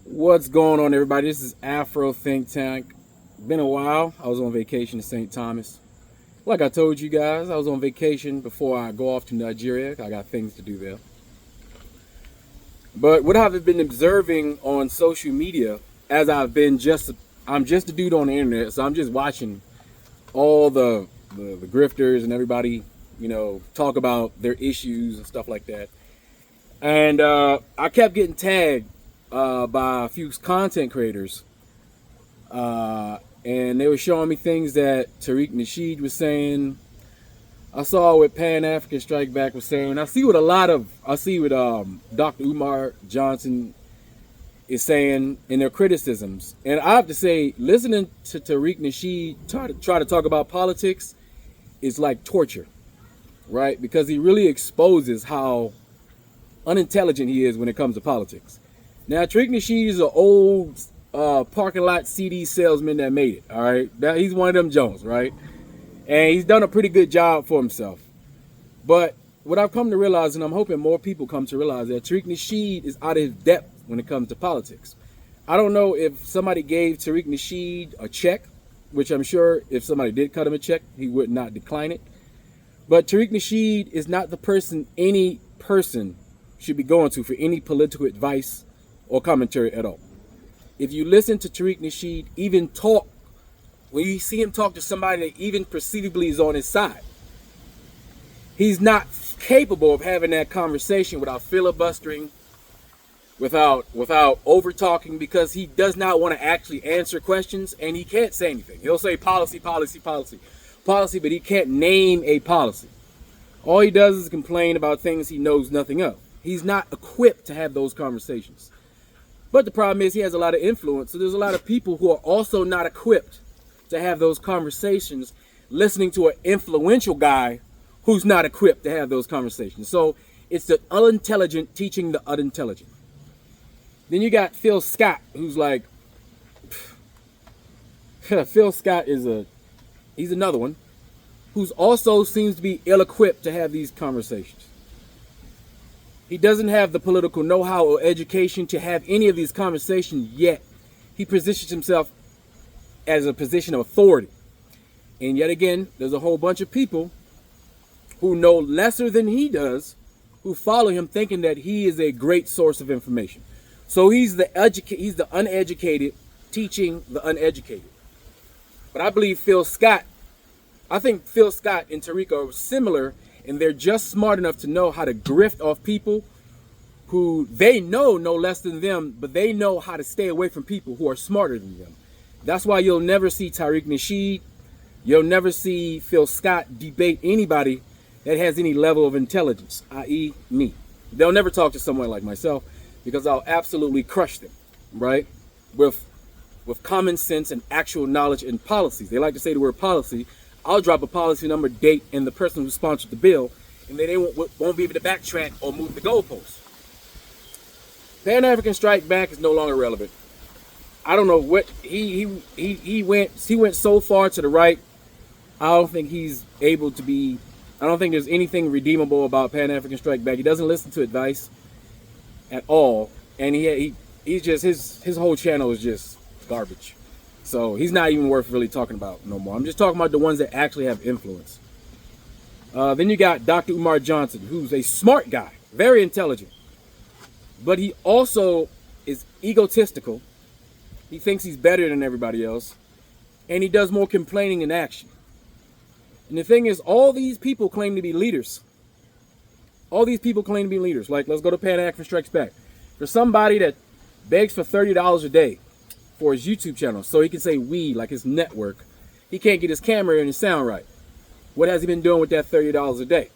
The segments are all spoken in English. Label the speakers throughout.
Speaker 1: What's going on, everybody? This is Afro Think Tank. Been a while. I was on vacation in St. Thomas. Like I told you guys, I was on vacation before I go off to Nigeria. I got things to do there. But what I've been observing on social media, as I'm just a dude on the internet, so I'm just watching all the grifters and everybody, talk about their issues and stuff like that. And I kept getting tagged by a few content creators, and they were showing me things that Tariq Nasheed was saying. I saw what Pan African Strike Back was saying. I see what Dr. Umar Johnson is saying in their criticisms. And I have to say, listening to Tariq Nasheed try to talk about politics is like torture, right? Because he really exposes how unintelligent he is when it comes to politics. Now, Tariq Nasheed is an old parking lot CD salesman that made it, all right? He's one of them Jones, right? And he's done a pretty good job for himself. But what I've come to realize, and I'm hoping more people come to realize, that Tariq Nasheed is out of his depth when it comes to politics. I don't know if somebody gave Tariq Nasheed a check, which I'm sure if somebody did cut him a check, he would not decline it. But Tariq Nasheed is not the person any person should be going to for any political advice or commentary at all. If you listen to Tariq Nasheed even talk, when you see him talk to somebody that even perceivably is on his side, he's not capable of having that conversation without filibustering, without over talking, because he does not want to actually answer questions, and he can't say anything. He'll say policy, policy, policy, policy, but he can't name a policy. All he does is complain about things he knows nothing of. He's not equipped to have those conversations. But the problem is he has a lot of influence, so there's a lot of people who are also not equipped to have those conversations, listening to an influential guy who's not equipped to have those conversations. So it's the unintelligent teaching the unintelligent. Then you got Phil Scott, who's like, Phil Scott he's another one, who's also seems to be ill-equipped to have these conversations. He doesn't have the political know-how or education to have any of these conversations, yet he positions himself as a position of authority. And yet again, there's a whole bunch of people who know lesser than he does, who follow him thinking that he is a great source of information. So he's the uneducated teaching the uneducated. But I think Phil Scott and Tariq are similar, and they're just smart enough to know how to grift off people who they know no less than them, but they know how to stay away from people who are smarter than them. That's why you'll never see Tariq Nasheed, you'll never see Phil Scott debate anybody that has any level of intelligence, i.e. me. They'll never talk to someone like myself, because I'll absolutely crush them, right? With common sense and actual knowledge and policies. They like to say the word policy. I'll drop a policy number, date, and the person who sponsored the bill, and then they won't be able to backtrack or move the goalposts. Pan African Strike Back is no longer relevant. I don't know what he went so far to the right. I don't think he's able to be. I don't think there's anything redeemable about Pan African Strike Back. He doesn't listen to advice at all, and he's just his whole channel is just garbage. So he's not even worth really talking about no more. I'm just talking about the ones that actually have influence. Then you got Dr. Umar Johnson, who's a smart guy, very intelligent, but he also is egotistical. He thinks he's better than everybody else, and he does more complaining than action. And the thing is, all these people claim to be leaders. Like, let's go to Pan African Strikes Back. For somebody that begs for $30 a day for his YouTube channel so he can say we, like his network, he can't get his camera and his sound right. What has he been doing with that $30 a day?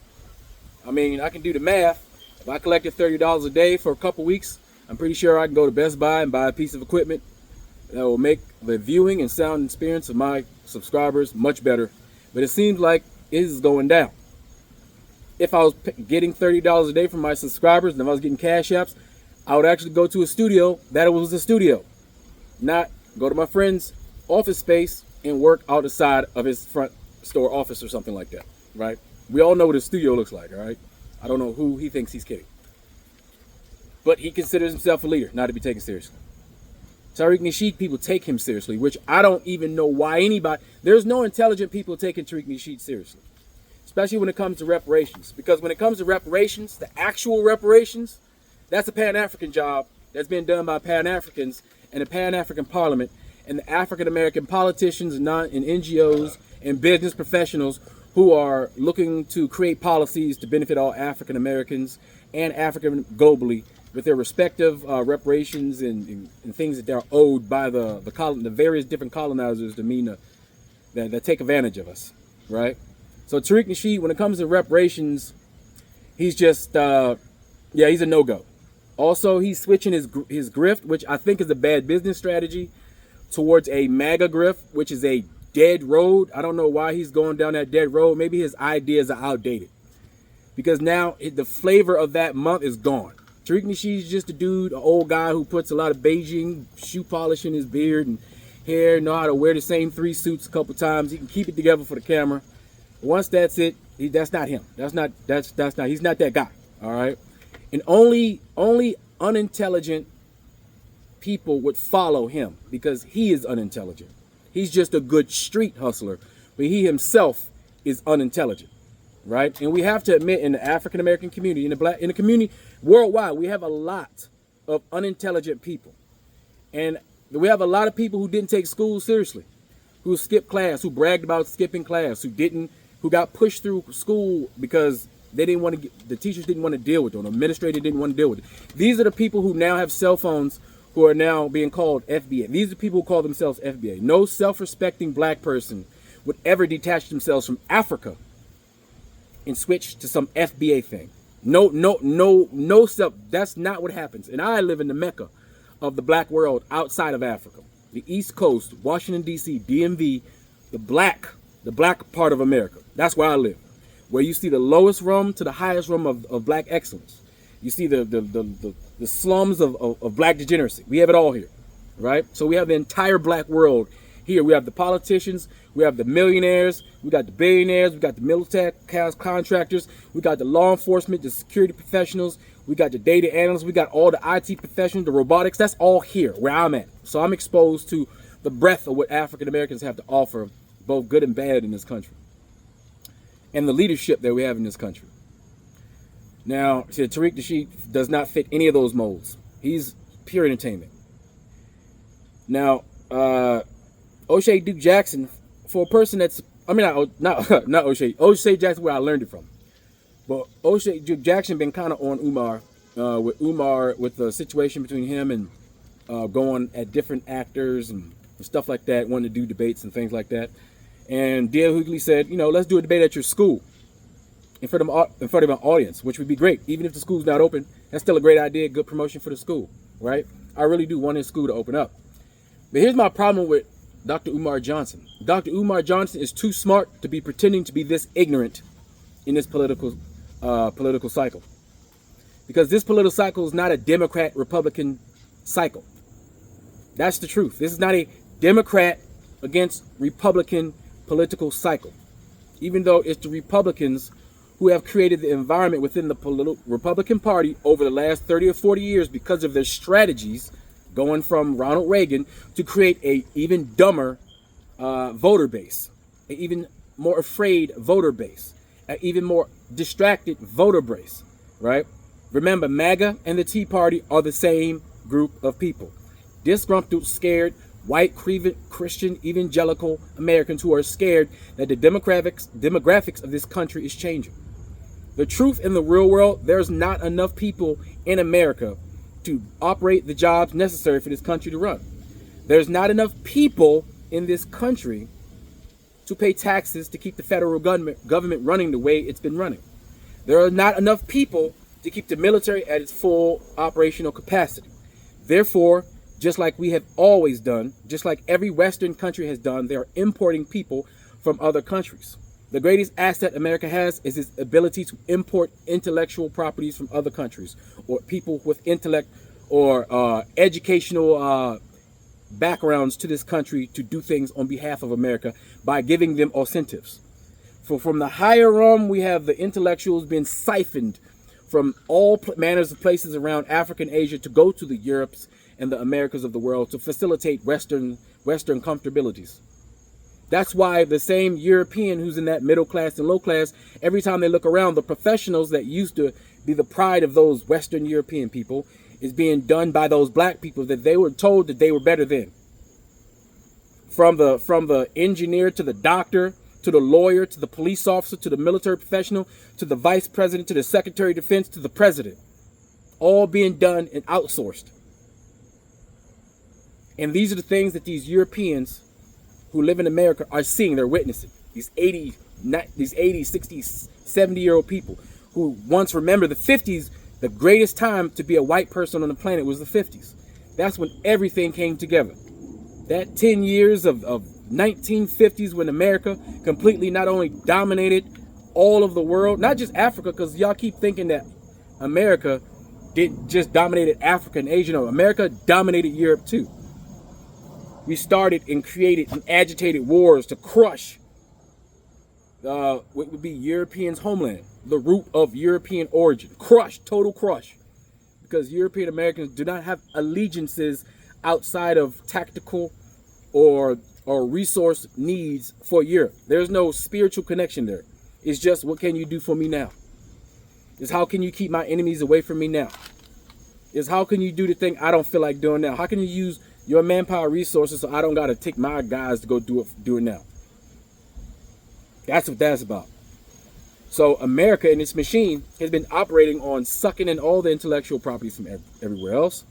Speaker 1: I mean, I can do the math. If I collected $30 a day for a couple weeks, I'm pretty sure I can go to Best Buy and buy a piece of equipment that will make the viewing and sound experience of my subscribers much better. But it seems like it is going down. If I was getting $30 a day from my subscribers and if I was getting cash apps, I would actually go to a studio that was a studio, not go to my friend's office space and work out the side of his front store office or something like that, right? We all know what a studio looks like, all right? I don't know who he thinks he's kidding. But he considers himself a leader, not to be taken seriously. Tariq Nasheed people take him seriously, which I don't even know why anybody. There's no intelligent people taking Tariq Nasheed seriously, especially when it comes to reparations. Because when it comes to reparations, the actual reparations, that's a Pan-African job that's been done by Pan-Africans and the Pan-African Parliament and the African-American politicians and NGOs and business professionals who are looking to create policies to benefit all African Americans and African globally with their respective reparations and things that they're owed by the various different colonizers that take advantage of us, right? So Tariq Nasheed, when it comes to reparations, he's just he's a no-go. Also, he's switching his grift, which I think is a bad business strategy, towards a MAGA grift, which is a dead road. I don't know why he's going down that dead road. Maybe his ideas are outdated, because now the flavor of that month is gone. Tariq Nasheed's just a dude, an old guy who puts a lot of Beijing shoe polish in his beard and hair, know how to wear the same 3 suits a couple times. He can keep it together for the camera. Once that's it, that's not him. He's not that guy. All right. And only unintelligent people would follow him because he is unintelligent. He's just a good street hustler, but he himself is unintelligent, right? And we have to admit, in the African American community, in the community worldwide, we have a lot of unintelligent people, and we have a lot of people who didn't take school seriously, who skipped class, who bragged about skipping class, who got pushed through school because they didn't want to. The teachers didn't want to deal with them. The administrator didn't want to deal with it. These are the people who now have cell phones, who are now being called FBA. These are people who call themselves FBA. No self-respecting black person would ever detach themselves from Africa and switch to some FBA thing. No self. That's not what happens. And I live in the Mecca of the black world outside of Africa. The East Coast, Washington, D.C., DMV, the black part of America. That's where I live. Where you see the lowest rung to the highest rung of black excellence. You see the slums of black degeneracy. We have it all here, right? So we have the entire black world here. We have the politicians, we have the millionaires, we got the billionaires, we got the military contractors, we got the law enforcement, the security professionals, we got the data analysts, we got all the IT professionals, the robotics. That's all here where I'm at. So I'm exposed to the breadth of what African Americans have to offer, both good and bad, in this country, and the leadership that we have in this country. Now, Tariq Nasheed does not fit any of those molds. He's pure entertainment. Now, O'Shea Duke Jackson, for a person that's, not O'Shea Jackson, where I learned it from, but O'Shea Duke Jackson been kind of on Umar, with the situation between him and going at different actors and stuff like that, wanting to do debates and things like that. And D.L. Hughley said, let's do a debate at your school in front of an audience, which would be great. Even if the school's not open, that's still a great idea, good promotion for the school, right? I really do want his school to open up. But here's my problem with Dr. Umar Johnson. Dr. Umar Johnson is too smart to be pretending to be this ignorant in this political cycle. Because this political cycle is not a Democrat-Republican cycle. That's the truth. This is not a Democrat against Republican political cycle. Even though it's the Republicans who have created the environment within the Republican Party over the last 30 or 40 years because of their strategies, going from Ronald Reagan to create a even dumber voter base, an even more afraid voter base, an even more distracted voter base, right? Remember, MAGA and the Tea Party are the same group of people. Disgruntled, scared, white, Christian, evangelical Americans who are scared that the demographics of this country is changing. The truth in the real world, there's not enough people in America to operate the jobs necessary for this country to run. There's not enough people in this country to pay taxes to keep the federal government running the way it's been running. There are not enough people to keep the military at its full operational capacity. Therefore, just like we have always done, just like every Western country has done, they are importing people from other countries. The greatest asset America has is its ability to import intellectual properties from other countries, or people with intellect or educational backgrounds to this country to do things on behalf of America by giving them incentives. From the higher realm, we have the intellectuals being siphoned from all manners of places around Africa and Asia to go to the Europes and the Americas of the world to facilitate Western comfortabilities. That's why the same European who's in that middle class and low class, every time they look around, the professionals that used to be the pride of those Western European people is being done by those black people that they were told that they were better than. From the engineer to the doctor, to the lawyer, to the police officer, to the military professional, to the vice president, to the secretary of defense, to the president. All being done and outsourced. And these are the things that these Europeans who live in America are seeing, they're witnessing. These 80, 60, 70-year-old people who once remember the 50s, the greatest time to be a white person on the planet was the 50s. That's when everything came together. That 10 years of 1950s when America completely not only dominated all of the world, not just Africa, because y'all keep thinking that America just dominated Africa and Asia. No, America dominated Europe too. We started and created and agitated wars to crush what would be Europeans' homeland, the root of European origin. Crush, total crush. Because European Americans do not have allegiances outside of tactical or resource needs for Europe. There's no spiritual connection there. It's just, what can you do for me now? It's how can you keep my enemies away from me now? It's how can you do the thing I don't feel like doing now? How can you use your manpower resources so I don't got to take my guys to go do it now? That's what that's about. So America and its machine has been operating on sucking in all the intellectual properties from everywhere else,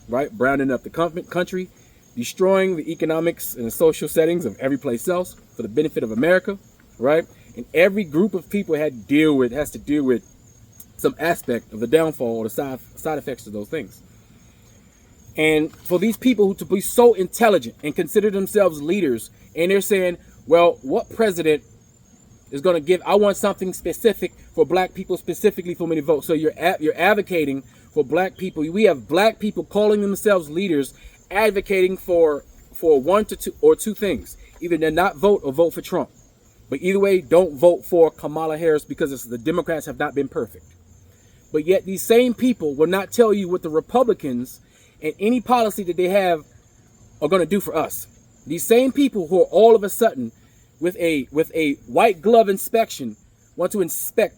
Speaker 1: right? Browning up the country, destroying the economics and the social settings of every place else for the benefit of America, right? And every group of people has to deal with some aspect of the downfall or the side effects of those things. And for these people to be so intelligent and consider themselves leaders, and they're saying, well, what president is going to give, I want something specific for black people, specifically for me to vote. So you're advocating for black people. We have black people calling themselves leaders, advocating for one to two things. Either they're not vote or vote for Trump. But either way, don't vote for Kamala Harris because the Democrats have not been perfect. But yet these same people will not tell you what the Republicans and any policy that they have are going to do for us. These same people who are all of a sudden with a white glove inspection want to inspect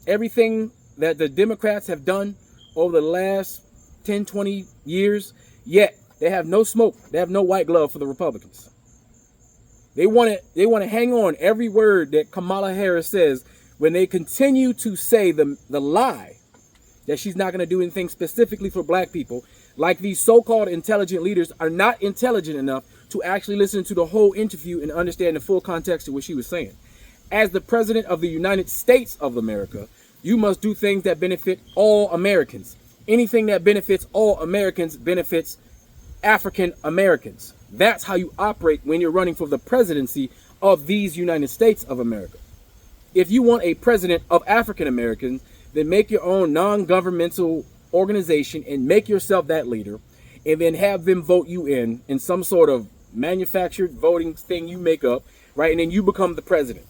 Speaker 1: everything that the Democrats have done over the last 10, 20 years, yet they have no smoke. They have no white glove for the Republicans. They want to hang on every word that Kamala Harris says when they continue to say the lie that she's not going to do anything specifically for black people. Like these so-called intelligent leaders are not intelligent enough to actually listen to the whole interview and understand the full context of what she was saying. As the president of the United States of America, you must do things that benefit all Americans. Anything that benefits all Americans benefits African Americans. That's how you operate when you're running for the presidency of these United States of America. If you want a president of African Americans, then make your own non-governmental organization and make yourself that leader, and then have them vote you in some sort of manufactured voting thing you make up, right? And then you become the president,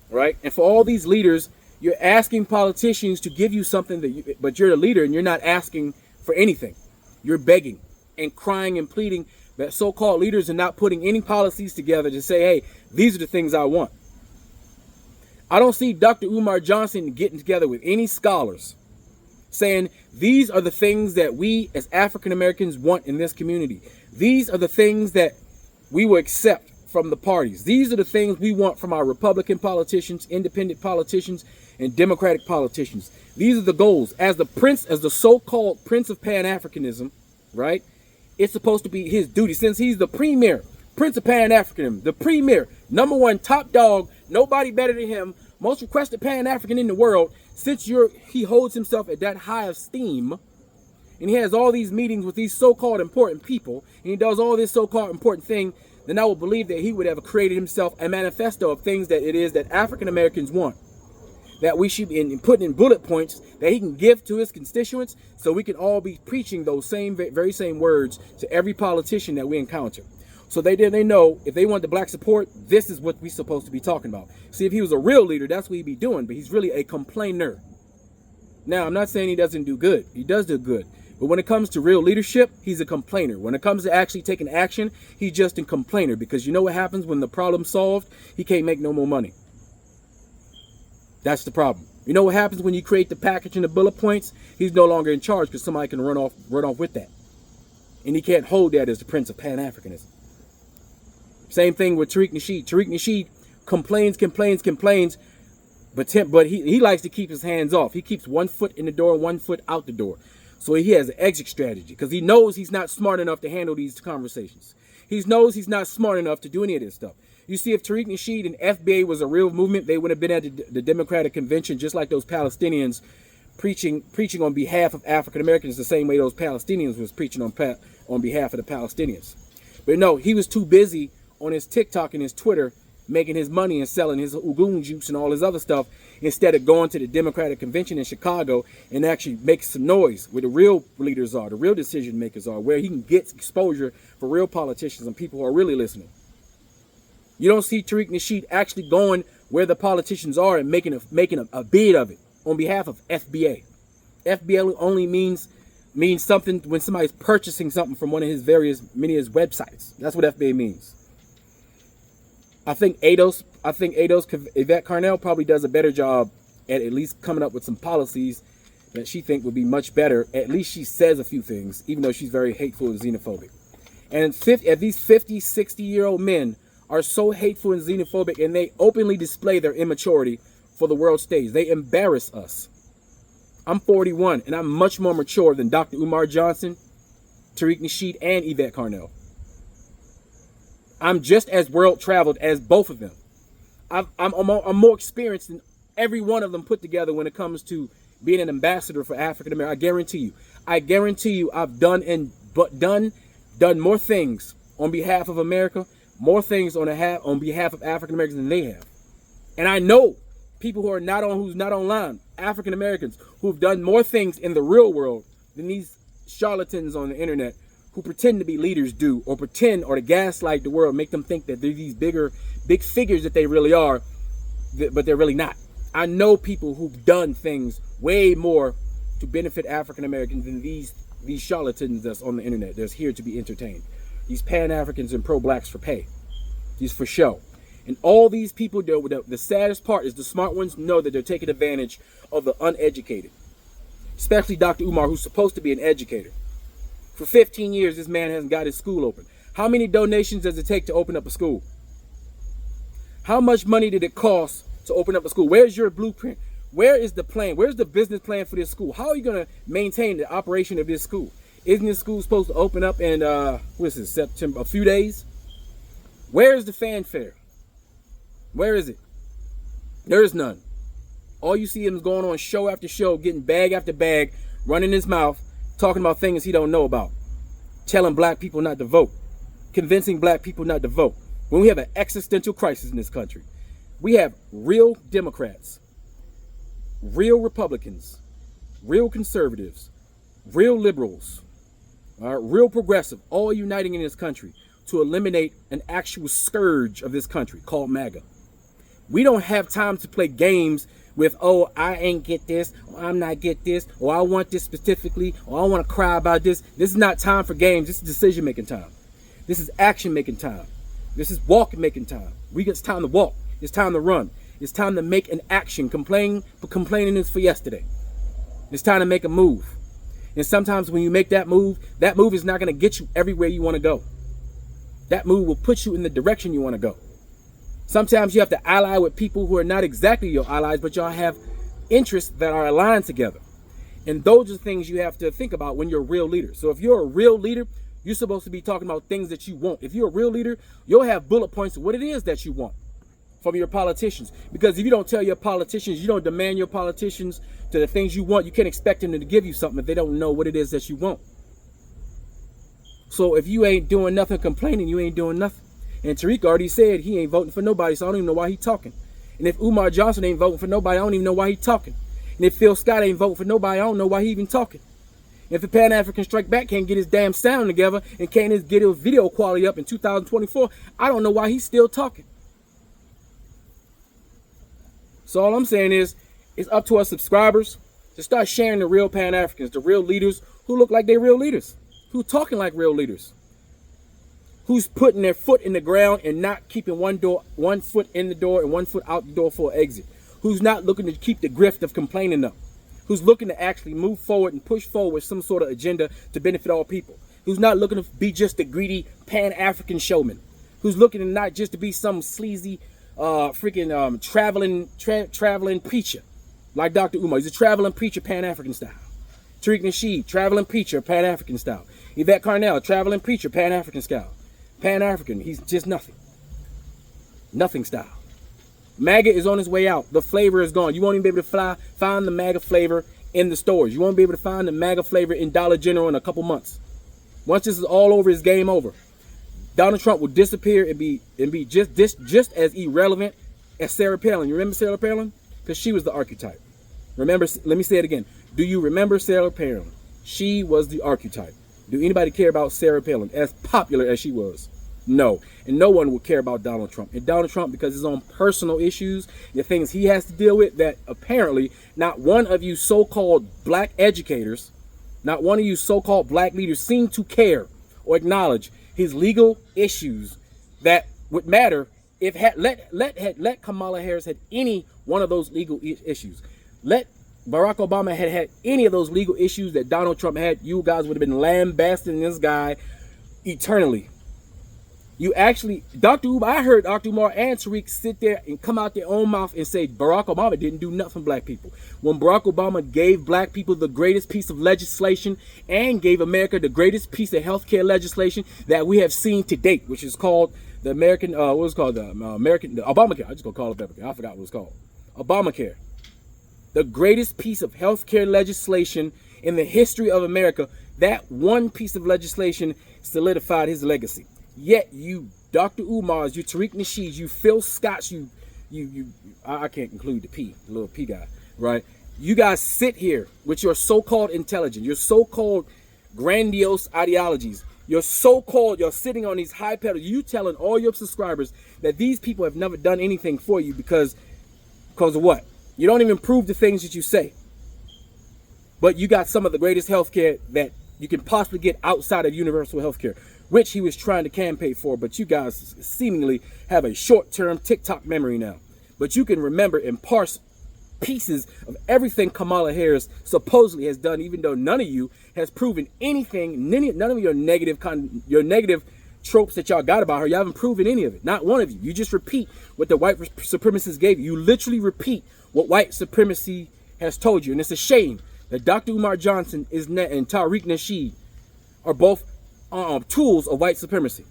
Speaker 1: right? And for all these leaders, you're asking politicians to give you something but you're the leader and you're not asking for anything. You're begging and crying and pleading that so-called leaders are not putting any policies together to say, hey, these are the things I want. I don't see Dr. Umar Johnson getting together with any scholars saying these are the things that we as African Americans want in this community. These are the things that we will accept from the parties. These are the things we want from our Republican politicians, independent politicians, and Democratic politicians. These are the goals. As the so-called Prince of Pan-Africanism, right? It's supposed to be his duty, since he's the premier Prince of Pan-Africanism, the premier, number one, top dog, nobody better than him, most requested Pan-African in the world. Since he holds himself at that high esteem, and he has all these meetings with these so-called important people, and he does all this so-called important thing, then I would believe that he would have created himself a manifesto of things that it is that African Americans want, that we should be putting in bullet points that he can give to his constituents, so we can all be preaching those very same words to every politician that we encounter. So they know if they want the black support, this is what we're supposed to be talking about. See, if he was a real leader, that's what he'd be doing, but he's really a complainer. Now, I'm not saying he doesn't do good. He does do good. But when it comes to real leadership, he's a complainer. When it comes to actually taking action, he's just a complainer, because you know what happens when the problem's solved? He can't make no more money. That's the problem. You know what happens when you create the package and the bullet points? He's no longer in charge, because somebody can run off with that. And he can't hold that as the prince of Pan-Africanism. Same thing with Tariq Nasheed. Tariq Nasheed complains, but he likes to keep his hands off. He keeps 1 foot in the door and 1 foot out the door. So he has an exit strategy, because he knows he's not smart enough to handle these conversations. He knows he's not smart enough to do any of this stuff. You see, if Tariq Nasheed and FBA was a real movement, they would have been at the Democratic Convention, just like those Palestinians preaching on behalf of African Americans, the same way those Palestinians was preaching on behalf of the Palestinians. But no, he was too busy on his TikTok and his Twitter making his money and selling his Ugoon juice and all his other stuff, instead of going to the Democratic Convention in Chicago and actually make some noise where the real leaders are, the real decision makers are, where he can get exposure for real politicians and people who are really listening. You don't see Tariq Nasheed actually going where the politicians are and making a bid of it on behalf of FBA. FBA only means something when somebody's purchasing something from one of his many of his websites. That's what FBA means. I think Yvette Carnell probably does a better job at least coming up with some policies that she think would be much better. At least she says a few things, even though she's very hateful and xenophobic. And these 50, 60-year-old men are so hateful and xenophobic, and they openly display their immaturity for the world stage. They embarrass us. I'm 41, and I'm much more mature than Dr. Umar Johnson, Tariq Nasheed, and Yvette Carnell. I'm just as world-traveled as both of them. I'm more experienced than every one of them put together when it comes to being an ambassador for African America. I guarantee you, I've done more things on behalf of America, more things on behalf of African Americans than they have. And I know people who's not online, African Americans, who've done more things in the real world than these charlatans on the internet who pretend to be leaders do, or to gaslight the world, make them think that they're these big figures that they really are, but they're really not. I know people who've done things way more to benefit African Americans than these charlatans that's on the internet that's here to be entertained. These Pan-Africans and pro-blacks for pay. These for show. And all these people, the saddest part is the smart ones know that they're taking advantage of the uneducated. Especially Dr. Umar, who's supposed to be an educator. For 15 years, this man hasn't got his school open. How many donations does it take to open up a school? How much money did it cost to open up a school? Where's your blueprint? Where is the plan? Where's the business plan for this school? How are you going to maintain the operation of this school? Isn't this school supposed to open up in, September, a few days? Where is the fanfare? Where is it? There is none. All you see him is going on show after show, getting bag after bag, running his mouth, talking about things he don't know about, telling black people not to vote, convincing black people not to vote. When we have an existential crisis in this country, we have real Democrats, real Republicans, real conservatives, real liberals, real progressive, all uniting in this country to eliminate an actual scourge of this country called MAGA. We don't have time to play games with, oh, I ain't get this, or I'm not get this, or I want this specifically, or I want to cry about this. This is not time for games. This is decision-making time. This is action-making time. This is walk-making time. It's time to walk. It's time to run. It's time to make an action. Complaining is for yesterday. It's time to make a move. And sometimes when you make that move is not going to get you everywhere you want to go. That move will put you in the direction you want to go. Sometimes you have to ally with people who are not exactly your allies, but y'all have interests that are aligned together. And those are the things you have to think about when you're a real leader. So if you're a real leader, you're supposed to be talking about things that you want. If you're a real leader, you'll have bullet points of what it is that you want from your politicians. Because if you don't tell your politicians, you don't demand your politicians to the things you want, you can't expect them to give you something if they don't know what it is that you want. So if you ain't doing nothing complaining, you ain't doing nothing. And Tariq already said he ain't voting for nobody, so I don't even know why he talking. And if Umar Johnson ain't voting for nobody, I don't even know why he talking. And if Phil Scott ain't voting for nobody, I don't know why he even talking. If the Pan-African Strike Back can't get his damn sound together and can't get his video quality up in 2024, I don't know why he's still talking. So all I'm saying is, it's up to our subscribers to start sharing the real Pan-Africans, the real leaders who look like they're real leaders, who talking like real leaders, who's putting their foot in the ground and not keeping one foot in the door and one foot out the door for an exit, who's not looking to keep the grift of complaining up, who's looking to actually move forward and push forward with some sort of agenda to benefit all people, who's not looking to be just a greedy Pan-African showman, who's looking to not just to be some sleazy traveling preacher like Dr. Umar. He's a traveling preacher, Pan-African style. Tariq Nasheed, traveling preacher, Pan-African style. Yvette Carnell, traveling preacher, Pan-African style. Pan-African, he's just nothing. Nothing style. MAGA is on his way out. The flavor is gone. You won't even be able to find the MAGA flavor in the stores. You won't be able to find the MAGA flavor in Dollar General in a couple months. Once this is all over, it's game over. Donald Trump will disappear and be just as irrelevant as Sarah Palin. You remember Sarah Palin? Because she was the archetype. Remember, let me say it again. Do you remember Sarah Palin? She was the archetype. Do anybody care about Sarah Palin as popular as she was? No. And no one would care about Donald Trump. And Donald Trump, because his own personal issues, the things he has to deal with, that apparently not one of you so-called black educators, not one of you so-called black leaders seem to care or acknowledge his legal issues that would matter if let Kamala Harris had any one of those legal issues. Let Barack Obama had any of those legal issues that Donald Trump had, you guys would have been lambasting this guy eternally. You actually, I heard Dr. Umar and Tariq sit there and come out their own mouth and say Barack Obama didn't do nothing for black people. When Barack Obama gave black people the greatest piece of legislation and gave America the greatest piece of healthcare legislation that we have seen to date, which is called the American, what was it called? The Obamacare. I just gonna call it Obamacare. I forgot what it was called. Obamacare. The greatest piece of healthcare legislation in the history of America. That one piece of legislation solidified his legacy. Yet you, Dr. Umars, you Tariq Nasheed, you Phil Scotts, I can't include the little P guy, right? You guys sit here with your so-called intelligence, your so-called grandiose ideologies, you're sitting on these high pedals, you telling all your subscribers that these people have never done anything for you because of what? You don't even prove the things that you say. But you got some of the greatest healthcare that you can possibly get outside of universal healthcare, which he was trying to campaign for, but you guys seemingly have a short-term TikTok memory now. But you can remember and parse pieces of everything Kamala Harris supposedly has done, even though none of you has proven anything, none of your negative tropes that y'all got about her, you haven't proven any of it. Not one of you. You just repeat what the white supremacists gave you. You literally repeat what white supremacy has told you. And it's a shame that Dr. Umar Johnson and Tariq Nasheed are both tools of white supremacy.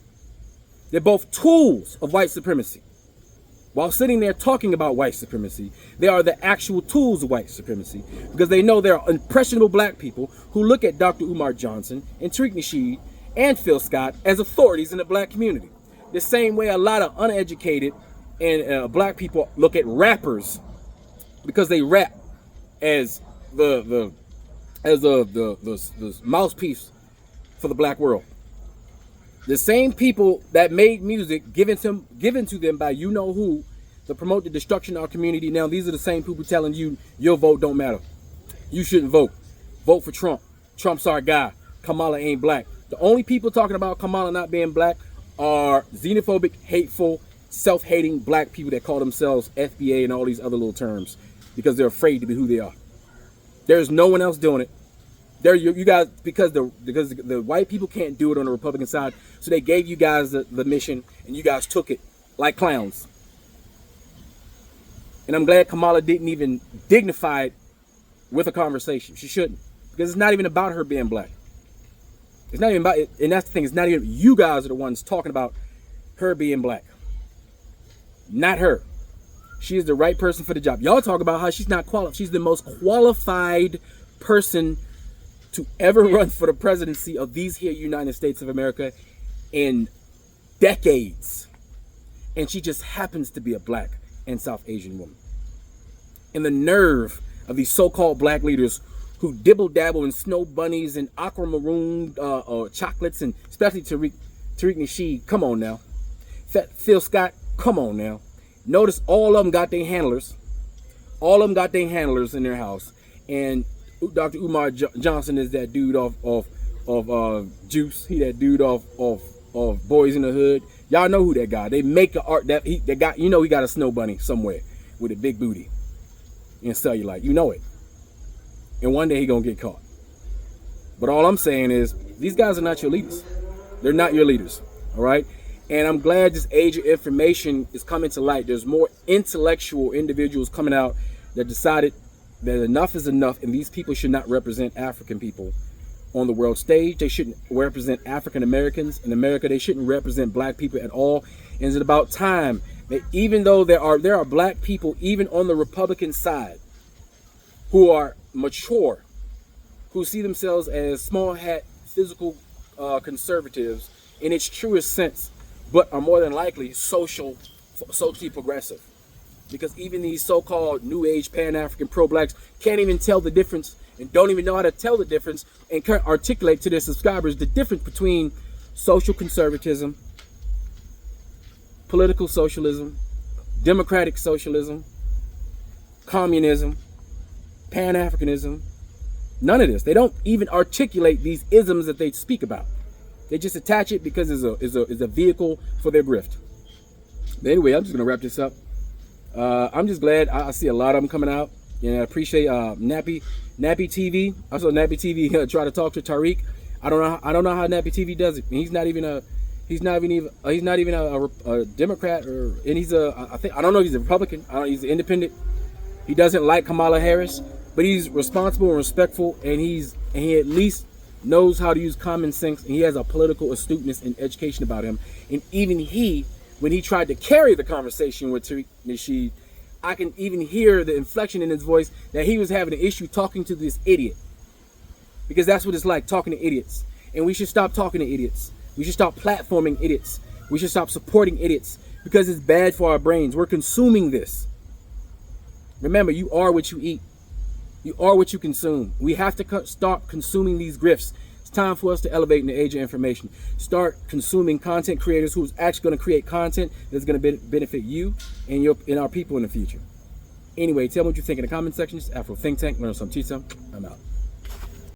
Speaker 1: They're both tools of white supremacy. While sitting there talking about white supremacy, they are the actual tools of white supremacy, because they know there are impressionable black people who look at Dr. Umar Johnson and Tariq Nasheed and Phil Scott as authorities in the black community. The same way a lot of uneducated and black people look at rappers because they rap as the mouthpiece for the black world. The same people that made music given to them by you know who to promote the destruction of our community. Now these are the same people telling you your vote don't matter. You shouldn't vote. Vote for Trump. Trump's our guy. Kamala ain't black. The only people talking about Kamala not being black are xenophobic, hateful, self-hating black people that call themselves FBA and all these other little terms because they're afraid to be who they are. There's no one else doing it. You guys, because the white people can't do it on the Republican side, so they gave you guys the mission, and you guys took it like clowns. And I'm glad Kamala didn't even dignify it with a conversation. She shouldn't, because it's not even about her being black. It's not even about it, and that's the thing. It's not even, you guys are the ones talking about her being black, not her. She is the right person for the job. Y'all talk about how she's not qualified. She's the most qualified person to ever run for the presidency of these here United States of America in decades. And she just happens to be a black and South Asian woman. And the nerve of these so-called black leaders who dibble-dabble in snow bunnies and aquamarine chocolates, and especially Tariq Nasheed, come on now. Phil Scott, come on now. Notice all of them got their handlers. All of them got their handlers in their house. And Dr. Umar Johnson is that dude of Juice. He that dude of Boys in the Hood. Y'all know who that guy. They make the art that got. You know he got a snow bunny somewhere with a big booty and cellulite. You know it. And one day he gonna get caught. But all I'm saying is these guys are not your leaders. They're not your leaders. All right. And I'm glad this age of information is coming to light. There's more intellectual individuals coming out that decided that enough is enough, and these people should not represent African people on the world stage. They shouldn't represent African Americans in America. They shouldn't represent black people at all. And it's about time that even though there are black people even on the Republican side who are mature, who see themselves as small hat physical conservatives in its truest sense, but are more than likely socially progressive. Because even these so-called New Age Pan-African pro-blacks can't even tell the difference and don't even know how to tell the difference and can't articulate to their subscribers the difference between social conservatism, political socialism, democratic socialism, communism, Pan-Africanism. None of this. They don't even articulate these isms that they speak about. They just attach it because it's a vehicle for their grift. But anyway, I'm just gonna wrap this up. I'm just glad I see a lot of them coming out, and I appreciate Nappy TV. I saw Nappy TV try to talk to Tariq. I don't know how Nappy TV does it. He's not even a Democrat, and he's I don't know if he's a Republican. He's an independent. He doesn't like Kamala Harris, but he's responsible and respectful, and he at least knows how to use common sense, and he has a political astuteness and education about him. And even when he tried to carry the conversation with Tariq Nasheed, I can even hear the inflection in his voice that he was having an issue talking to this idiot. Because that's what it's like, talking to idiots. And we should stop talking to idiots. We should stop platforming idiots. We should stop supporting idiots because it's bad for our brains. We're consuming this. Remember, you are what you eat. You are what you consume. We have to start consuming these grifts. It's time for us to elevate in the age of information. Start consuming content creators who's actually going to create content that's going to benefit you and our people in the future. Anyway, tell me what you think in the comment section. It's Afro Think Tank. Learn some, teach some. I'm out.